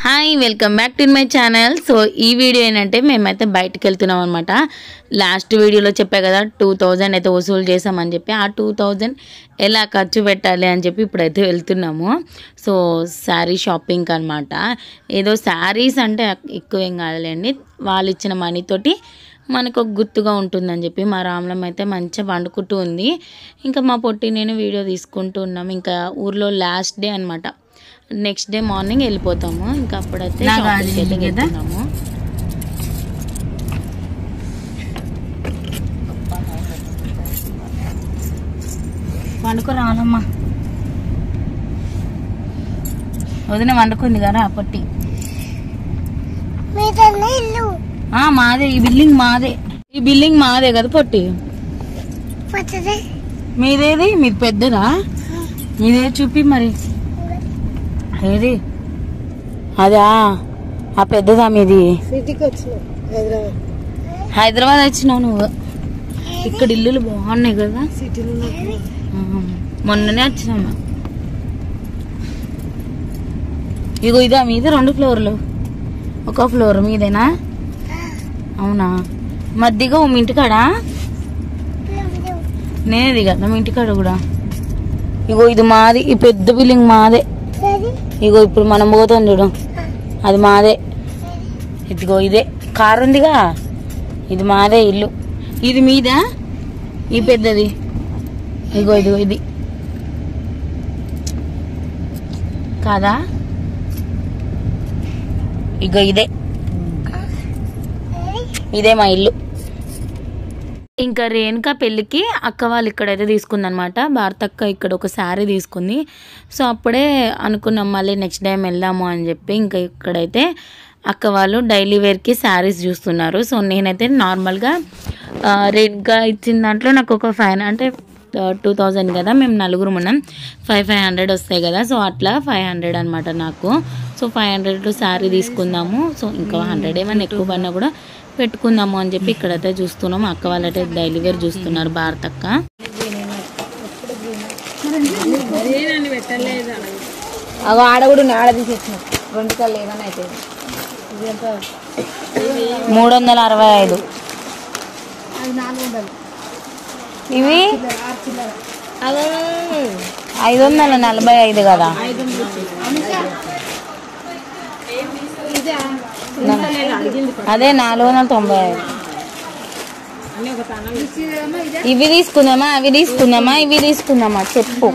Hi welcome back to my channel. So ఈ video ఏంటంటే మేమైతే బయటకు వెళ్తున్నాం అనమాట. లాస్ట్ వీడియోలో చెప్పా కదా 2000 అయితే వసూలు చేసామని చెప్పి, ఆ 2000 ఎలా ఖర్చు పెట్టాలి అని చెప్పి ఇప్పుడైతే వెళ్తున్నాము. సో శారీ షాపింగ్ అనమాట. ఏదో శారీస్ అంటే ఎక్కువ ఏం కాదులేండి, వాళ్ళు ఇచ్చిన మనీతోటి మనకు ఒక గుర్తుగా ఉంటుందని చెప్పి మా రామ్లం అయితే మంచిగా వండుకుంటూ ఉంది. ఇంకా మా పొట్టి నేను వీడియో తీసుకుంటూ ఉన్నాం. ఇంకా ఊర్లో లాస్ట్ డే అనమాట. నెక్స్ట్ డే మార్నింగ్ వెళ్ళిపోతాము. ఇంకా అప్పుడైతే షాపింగ్కి అయితే వెళ్తున్నాము. వండుకో రావాలమ్మా, వదిన వండుకుంది కదా పొట్టి. మాదే ఈ బిల్డింగ్, మాదే కదా పొట్టి. మీదేది? మీది పెద్దదా? మీదే చూపి మరి. ఏది అదా? ఆ పెద్దదా మీది? హైదరాబాద్ వచ్చినావు నువ్వు. ఇక్కడ ఇల్లులు బాగున్నాయి కదా సిటీలో. మొన్ననే వచ్చినామా. ఇగో ఇదా మీది? 2 ఫ్లోర్లు, 1 ఫ్లోర్ మీదేనా? అవునా? మధ్యగా మీ ఇంటికాడా? నేనేది కదా మీ ఇంటికాడ కూడా. ఇగో ఇది మాది, ఈ పెద్ద బిల్డింగ్ మాదే. ఇగో ఇప్పుడు మనం పోతాం చూడు, అది మాదే. ఇదిగో ఇదే కారు ఉందిగా, ఇది మాదే ఇల్లు. ఇది మీదా? ఈ పెద్దది ఇగో ఇదిగో ఇది కాదా? ఇగో ఇదే మా ఇల్లు. ఇంకా రేణుకా పెళ్ళికి అక్క వాళ్ళు ఇక్కడైతే తీసుకుందనమాట. భారతక్క ఇక్కడ ఒక శారీ తీసుకుంది. సో అప్పుడే అనుకున్నాం మళ్ళీ నెక్స్ట్ టైం వెళ్దాము అని చెప్పి. ఇంకా ఇక్కడైతే అక్క వాళ్ళు డైలీ వేర్కి శారీస్ చూస్తున్నారు. సో నేనైతే నార్మల్గా రేట్గా ఇచ్చిన దాంట్లో నాకు ఒక 2000 కదా, మేము నలుగురు ఉన్నాం, 500 వస్తాయి కదా. సో అట్లా 500 అనమాట నాకు. సో 500 శారీ తీసుకుందాము. సో ఇంకా 100 ఏమైనా ఎక్కువ పడినా కూడా పెట్టుకుందాము అని చెప్పి ఇక్కడైతే చూస్తున్నాము. అక్క వాళ్ళైతే డైలీ వేర్ చూస్తున్నారు. భారతక్క అగో ఆడ కూడా ఆడ తీసేసిన 2 కళ్ళు ఏమైనా అయితే 365. ఇవి 545 కదా. అదే 495. ఇవి తీసుకుందామా, అవి తీసుకుందామా, ఇవి తీసుకుందామా చెప్పు.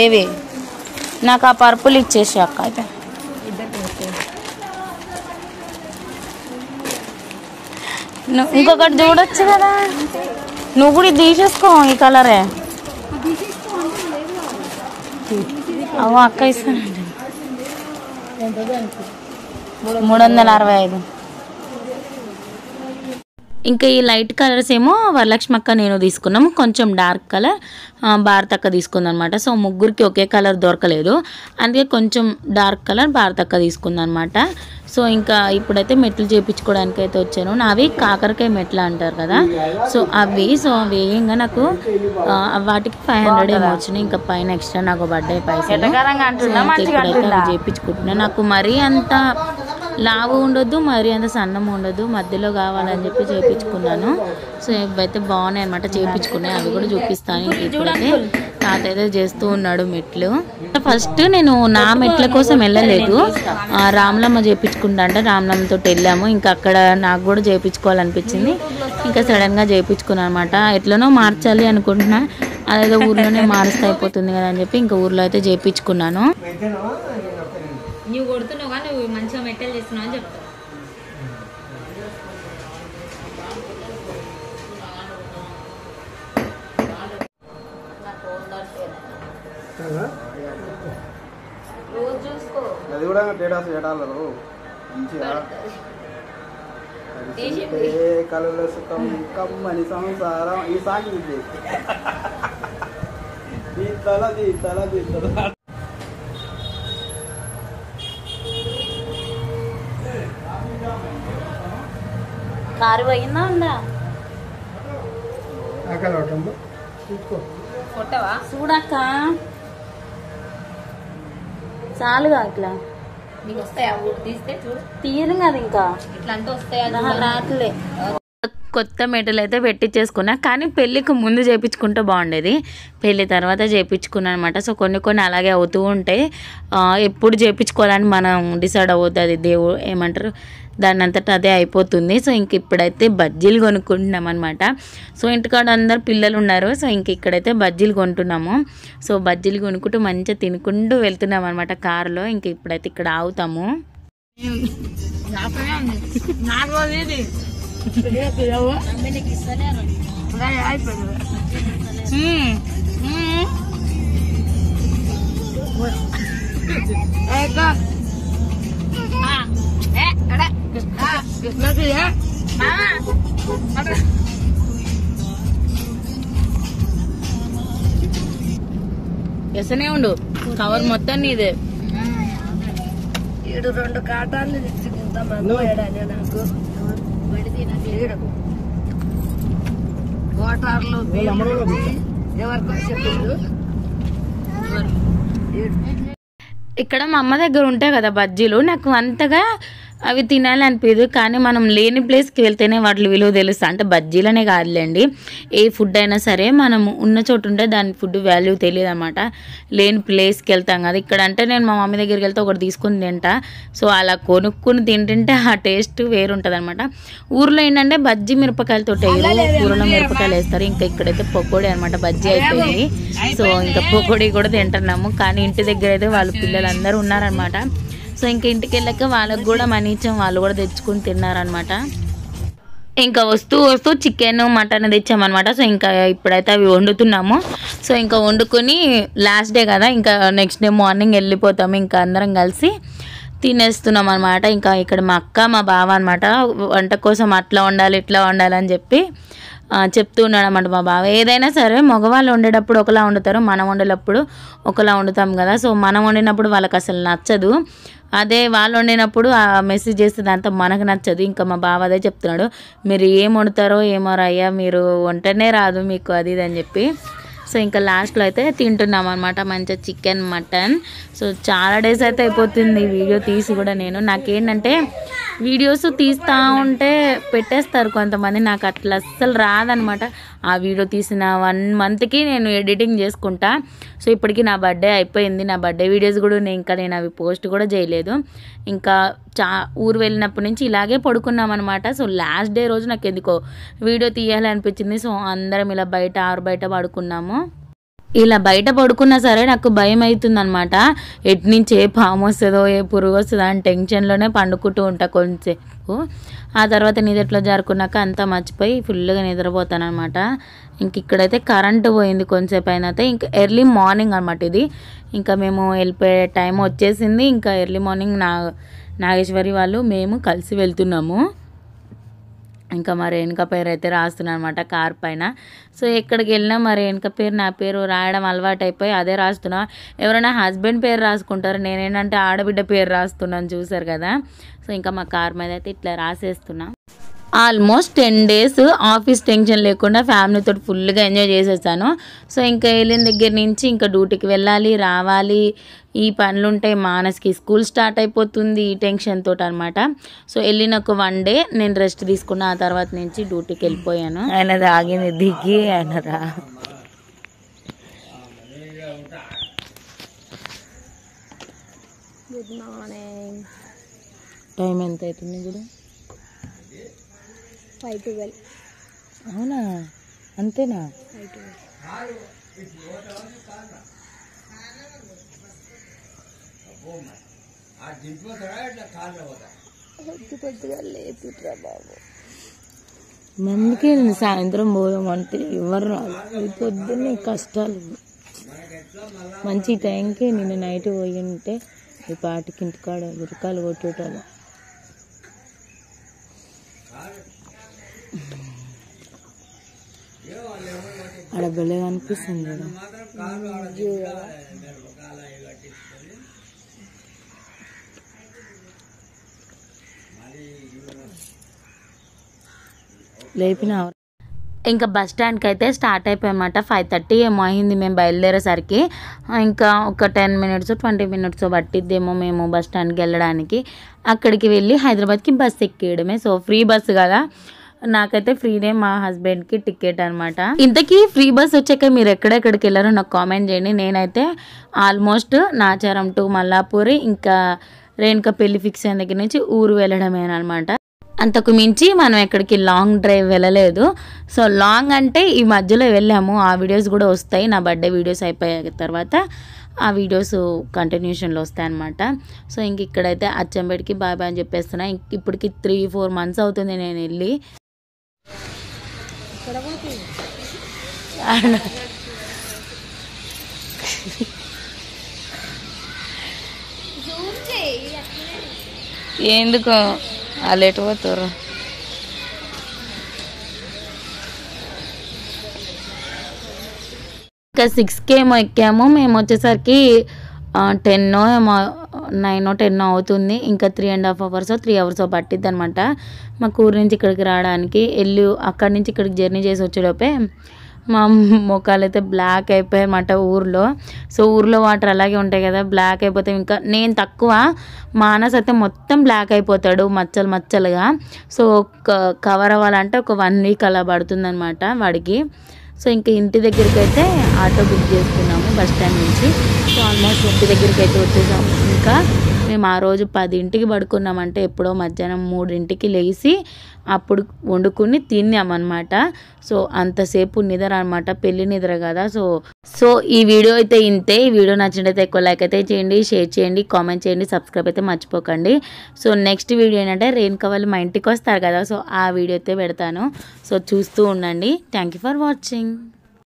ఏవి? నాకు ఆ పర్పుల్ ఇచ్చేసి అక్క. అయితే ఇంకొకటి చూడొచ్చు కదా. నువ్వు కూడా తీసేసుకో ఈ కలరే. అవు అక్క ఇస్తానండి. 365. ఇంకా ఈ లైట్ కలర్స్ ఏమో వరలక్ష్మి అక్క నేను తీసుకున్నాము. కొంచెం డార్క్ కలర్ భారతక్క తీసుకుందనమాట. సో ముగ్గురికి ఒకే కలర్ దొరకలేదు, అందుకే కొంచెం డార్క్ కలర్ భారతక్క తీసుకుందనమాట. సో ఇంకా ఇప్పుడైతే మెట్లు చేయించుకోవడానికి అయితే వచ్చాను. నావి కాకరకాయ మెట్లు అంటారు కదా, సో అవి. సో అవి వేయంగా నాకు వాటికి 500 ఏమో వచ్చినాయి. ఇంకా పైన ఎక్స్ట్రా నాకు బర్త్డే పైసలు. ఇప్పుడైతే అవి చేయించుకుంటున్నాను. నాకు మరీ అంత లావు ఉండొద్దు, మరీ అంత సన్నం ఉండొద్దు, మధ్యలో కావాలని చెప్పి చేయించుకున్నాను. సో ఇవైతే బాగున్నాయి అనమాట, చేయించుకున్నాయి. అవి కూడా చూపిస్తాను. ఇప్పుడైతే తాత అయితే చేస్తూ ఉన్నాడు మెట్లు. ఫస్ట్ నేను నా మెట్ల కోసం వెళ్ళలేదు, రామ్లమ్మ చేయించుకుంటా అంటే రామ్లమ్మతో వెళ్ళాము. ఇంకా అక్కడ నాకు కూడా చేయించుకోవాలనిపించింది. ఇంకా సడన్గా చేయించుకున్నాను అనమాట. ఎట్లనో మార్చాలి అనుకుంటున్నా, అదేదో ఊర్లోనే మారుస్తే అయిపోతుంది కదా అని చెప్పి ఇంకా ఊర్లో అయితే చేయించుకున్నాను. నువ్వు కొడుతున్నావు కానీ నువ్వు మంచిగా మెట్టలు చేస్తున్నావు అని చెప్తావు. అది కూడా డేటాస్ ఏడాలు మంచిగా కళల సుఖం కమ్మని సంసారం ఈ సాగింది. కారు పోయిందా ఉందా? చూడక్క చాలుగా ఇట్లా నీకు వస్తాయా ఊరు తీస్తే చూడు తీయను కదా ఇంకా ఇట్లా అంటే వస్తాయా రాట్లే. కొత్త మెటల్ అయితే పెట్టించేసుకున్నా, కానీ పెళ్ళికి ముందు చేయించుకుంటే బాగుండేది, పెళ్ళి తర్వాత చేయించుకున్నాను అనమాట. సో కొన్ని అలాగే అవుతూ ఉంటాయి. ఎప్పుడు చేయించుకోవాలని మనం డిసైడ్ అవ్వద్దు, అది దేవుడు ఏమంటారు దాని అంతటా అదే అయిపోతుంది. సో ఇంక ఇప్పుడైతే బజ్జీలు కొనుక్కుంటున్నాం అనమాట. సో ఇంటికాడ అందరు పిల్లలు ఉన్నారు. సో ఇంక ఇక్కడైతే బజ్జీలు కొంటున్నాము. సో బజ్జీలు కొనుక్కుంటూ మంచిగా తినుకుంటూ వెళ్తున్నాం అనమాట కారులో. ఇంక ఇప్పుడైతే ఇక్కడ ఆగుతాము. ఎసనే ఉండు, కవర్ మొత్తం నీదే. 2 కాటాలు తెచ్చుకుంటా నాకు వాటర్లు ఎవరికో చెప్పిండు. ఇక్కడ మా అమ్మ దగ్గర ఉంటాయి కదా బజ్జీలు, నాకు అంతగా అవి తినాలి అనిపించదు, కానీ మనం లేని ప్లేస్కి వెళ్తేనే వాటి విలువ తెలుస్తుంది. అంటే బజ్జీలనే కాదులేండి, ఏ ఫుడ్ అయినా సరే మనం ఉన్న చోటు ఉంటే దాని ఫుడ్ వాల్యూ తెలియదు అనమాట. లేని ప్లేస్కి వెళ్తాం కదా, ఇక్కడ అంటే నేను మా మమ్మీ దగ్గరికి వెళ్తే ఒకటి తీసుకుని తింటా. సో అలా కొనుక్కుని తింటుంటే ఆ టేస్ట్ వేరుంటుంది అనమాట. ఊర్లో ఏంటంటే బజ్జీ మిరపకాయలతో కూరలో మిరపకాయలు వేస్తారు. ఇంకా ఇక్కడైతే పకోడీ అనమాట, బజ్జీ అయిపోయింది. సో ఇంకా పకోడీ కూడా తింటున్నాము. కానీ ఇంటి దగ్గర అయితే వాళ్ళ పిల్లలందరూ ఉన్నారనమాట. సో ఇంకా ఇంటికి వెళ్ళాక వాళ్ళకి కూడా మనీ ఇచ్చాం, వాళ్ళు కూడా తెచ్చుకుని తిన్నారనమాట. ఇంకా వస్తూ చికెన్ మటన్ తెచ్చామన్నమాట. సో ఇంకా ఇప్పుడైతే అవి వండుతున్నాము. సో ఇంకా వండుకొని లాస్ట్ డే కదా, ఇంకా నెక్స్ట్ డే మార్నింగ్ వెళ్ళిపోతాము. ఇంకా అందరం కలిసి తినేస్తున్నాం అనమాట. ఇంకా ఇక్కడ మా అక్క మా బావ అనమాట వంట కోసం అట్లా వండాలి ఇట్లా వండాలి అని చెప్పి చెప్తూ ఉన్నాడు అన్నమాట మా బావ. ఏదైనా సరే మగవాళ్ళు వండేటప్పుడు ఒకలా వండుతారు, మనం వండేటప్పుడు ఒకలా వండుతాం కదా. సో మనం వండినప్పుడు వాళ్ళకి అసలు నచ్చదు, అదే వాళ్ళు వండినప్పుడు ఆ మెసేజ్ చేస్తుంది అంతా మనకు నచ్చదు. ఇంకా మా బావ అదే చెప్తున్నాడు, మీరు ఏం వండుతారో ఏమో అయ్యా, మీరు వంటనే రాదు మీకు అది ఇది అని చెప్పి. సో ఇంకా లాస్ట్లో అయితే తింటున్నాం అనమాట మంచిగా చికెన్ మటన్. సో చాలా డేస్ అయితే అయిపోతుంది వీడియో తీసి కూడా. నాకేంటంటే వీడియోస్ తీస్తూ ఉంటే పెట్టేస్తారు కొంతమంది, నాకు అట్లా అస్సలు రాదనమాట. ఆ వీడియో తీసిన 1 మంత్కి నేను ఎడిటింగ్ చేసుకుంటా. సో ఇప్పటికీ నా బర్త్డే అయిపోయింది, నా బర్త్డే వీడియోస్ కూడా నేను అవి పోస్ట్ కూడా చేయలేదు. ఇంకా ఊరు వెళ్ళినప్పటి నుంచి ఇలాగే పడుకున్నాం అనమాట. సో లాస్ట్ డే రోజు నాకు ఎందుకో వీడియో తీయాలి అనిపించింది. సో అందరం ఇలా ఆరు బయట పడుకున్నాము. ఇలా బయట పడుకున్నా సరే నాకు భయం అవుతుంది అనమాట, ఎటు నుంచి ఏ పాము వస్తుందో ఏ పురుగు వస్తుందో అని టెన్షన్లోనే పండుకుంటూ ఉంటా కొంచెంసేపు. ఆ తర్వాత నిద్రలో జారుకున్నాక అంతా మర్చిపోయి ఫుల్గా నిద్రపోతాను అనమాట. ఇంక ఇక్కడైతే కరెంటు పోయింది కొంచెంసేపు అయినతే. ఇంకా ఎర్లీ మార్నింగ్ అనమాట ఇది, ఇంకా మేము వెళ్ళిపోయే టైం వచ్చేసింది. ఇంకా ఎర్లీ మార్నింగ్ నాగేశ్వరి వాళ్ళు మేము కలిసి వెళ్తున్నాము. ఇంకా మా రేణుక పేరు అయితే రాస్తున్నాను అనమాట కార్ పైన. సో ఎక్కడికి వెళ్ళినా మా రేణుక పేరు నా పేరు రాయడం అలవాటు అయిపోయి అదే రాస్తున్నా. ఎవరైనా హస్బెండ్ పేరు రాసుకుంటారు, నేనేంటంటే ఆడబిడ్డ పేరు రాస్తున్నాను, చూసారు కదా. సో ఇంకా మా కార్ మీద అయితే ఇట్లా రాసేస్తున్నా. ఆల్మోస్ట్ 10 days ఆఫీస్ టెన్షన్ లేకుండా ఫ్యామిలీతో ఫుల్గా ఎంజాయ్ చేసేసాను. సో ఇంకా వెళ్ళిన దగ్గర నుంచి ఇంకా డ్యూటీకి వెళ్ళాలి రావాలి, ఈ పనులు ఉంటాయి. మానస్కి స్కూల్ స్టార్ట్ అయిపోతుంది, ఈ టెన్షన్ తోటి అనమాట. సో వెళ్ళిన ఒక 1 day నేను రెస్ట్ తీసుకున్నా, ఆ తర్వాత నుంచి డ్యూటీకి వెళ్ళిపోయాను. ఆయన ఆగింది దిగి ఆయన రా. Good morning. టైం ఎంత అవుతుంది కూడా? 5:12. అవునా, అంతేనా? 5:12. పొద్దుగా లేపుట్రా బాబు. మమ్మీకి సాయంత్రం పోదామంటే ఎవరు రాదు, పొద్దున్నే కష్టాలు. మంచి టైంకి నిన్న నైట్ పోయి ఉంటే ఈ పాటికి ఇంటికాడ ఉరకాలు కొట్టేటాలు. ఆడ భలే అనిపిస్తుంది కదా. లేపిన ఇంకా బస్ స్టాండ్కి అయితే స్టార్ట్ అయిపోయామన్నమాట. 5:30 ఏమో అయింది మేము బయలుదేరేసరికి. ఇంకా ఒక 10 మినిట్స్ 20 మినిట్స్ పట్టిద్దేమో మేము బస్ స్టాండ్కి వెళ్ళడానికి. అక్కడికి వెళ్ళి హైదరాబాద్కి బస్ ఎక్కేయడమే. సో ఫ్రీ బస్సు కదా, నాకైతే ఫ్రీనే, మా హస్బెండ్కి టికెట్ అనమాట. ఇంతకీ ఫ్రీ బస్ వచ్చాక మీరు ఎక్కడెక్కడికి వెళ్ళారో నాకు కామెంట్ చేయండి. నేనైతే ఆల్మోస్ట్ నాచారం టు మల్లాపూరి, ఇంకా రేణుక పెళ్లి ఫిక్స్ అయిన దగ్గర నుంచి ఊరు వెళ్ళడమేనమాట. అంతకు మించి మనం ఎక్కడికి లాంగ్ డ్రైవ్ వెళ్ళలేదు. సో లాంగ్ అంటే ఈ మధ్యలో వెళ్ళాము, ఆ వీడియోస్ కూడా వస్తాయి. నా బర్త్డే వీడియోస్ అయిపోయాక తర్వాత ఆ వీడియోస్ కంటిన్యూషన్లో వస్తాయన్నమాట. సో ఇంక ఇక్కడైతే అచ్చంపేటకి బాయ్ బాయ్ అని చెప్పేస్తున్నా. ఇప్పటికి 3-4 మంత్స్ అవుతుంది నేను వెళ్ళి. ఎందుకు వాళ్ళు ఎటు పోతారు? ఇంకా 6కి ఏమో ఎక్కాము. మేము వచ్చేసరికి 10 ఏమో 9 10 అవుతుంది. ఇంకా 3.5 అవర్స్ 3 అవర్స్ పట్టిద్ది అనమాట మాకు ఊరి నుంచి ఇక్కడికి రావడానికి. అక్కడి నుంచి ఇక్కడికి జర్నీ చేసి వచ్చేలోపే మా ముఖాలు అయితే బ్లాక్ అయిపోయాయి అన్నమాట ఊర్లో. సో ఊర్లో వాటర్ అలాగే ఉంటాయి కదా, బ్లాక్ అయిపోతే ఇంకా నేను తక్కువ, మానస్ అయితే మొత్తం బ్లాక్ అయిపోతాడు మచ్చలు మచ్చలుగా. సో కవర్ అవ్వాలంటే ఒక 1 వీక్ అలా పడుతుందన్నమాట వాడికి. సో ఇంకా ఇంటి దగ్గరికి అయితే ఆటో బుక్ చేసుకున్నాము బస్ స్టాండ్ నుంచి. సో ఆల్మోస్ట్ ఇంటి దగ్గరికి అయితే వచ్చేసాము. ఇంకా మేము ఆ రోజు 10ంటికి పడుకున్నామంటే ఎప్పుడో మధ్యాహ్నం 3ంటికి లేచి అప్పుడు వండుకుని తిన్నామన్నమాట. సో అంతసేపు నిద్ర అనమాట, పెళ్లి నిద్ర కదా. సో ఈ వీడియో అయితే ఇంతే. ఈ వీడియో నచ్చినట్టయితే ఎక్కువ లైక్ అయితే చేయండి, షేర్ చేయండి, కామెంట్ చేయండి, సబ్స్క్రైబ్ అయితే మర్చిపోకండి. సో నెక్స్ట్ వీడియో ఏంటంటే రేణుక వాళ్ళు మా ఇంటికి వస్తారు కదా, సో ఆ వీడియో అయితే పెడతాను. సో చూస్తూ ఉండండి. Thank you for watching.